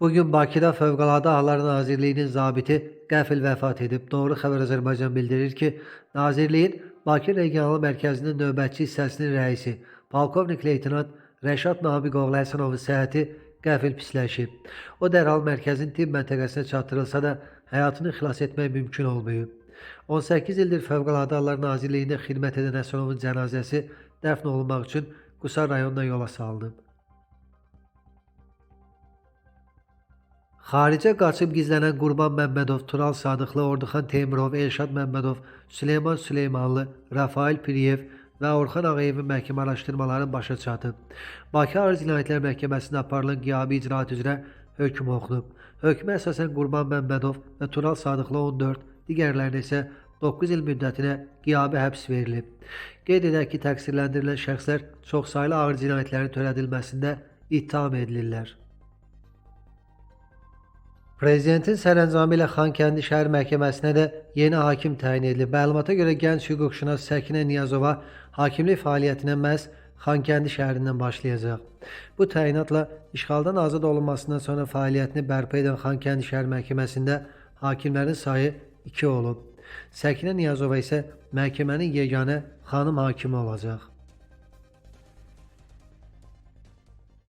Bugün Bakıda Fövqəladə Hallar Nazirliyinin zabiti qəfil vəfat edib. Doğru Xəbər Azərbaycan bildirir ki, Nazirliyin Bakı Regional Mərkəzinin növbətçi hissəsinin rəisi Polkovnik Leytenant Rəşad Nabiqoğlu Həsənovun səhhəti qəfil pisləşib. O dərhal mərkəzin tibb məntəqəsinə çatdırılsa da həyatını xilas etmək mümkün olmayıb. 18 ildir Fövqəladə Hallar Nazirliyində xidmət edən Həsənovun cənazəsi dəfn olunmaq üçün Qusar rayonuna yola salınıb. Xaricə qaçıb gizlənən Qurban Məmmədov, Tural Sadıqlı, Orduxan Teymurov, Elşad Məmmədov, Süleyman Süleymanlı, Rafael Piriyev və Orxan Ağayevin məhkəmə araşdırmaları başa çatıb. Bakı Ağır Cinayətlər Məhkəməsində aparılan qiyabi icraat üzrə hökm oxunub. Hökmə əsasən Qurban Məmmədov və Tural Sadıqlı 14, digərlərinə isə 9 il müddətinə qiyabi həbs verilib. Qeyd edək ki, təqsirləndirilən şəxslər çoxsaylı ağır cinayətlərin törədilməsində ittiham edilirlər. Prezidentin sərəncamı ilə Xankəndi Şəhər Məhkəməsinə də yeni hakim təyin edilib. Məlumata görə gənc hüquqşünas Səkinə Niyazova hakimlik fəaliyyətinə məhz Xankəndi şəhərindən başlayacaq. Bu təyinatla işğaldan azad olunmasından sonra fəaliyyətini bərpa edən Xankəndi Şəhər Məhkəməsində hakimlərin sayı 2 olub. Səkinə Niyazova isə məhkəmənin yeganə xanım hakimi olacaq.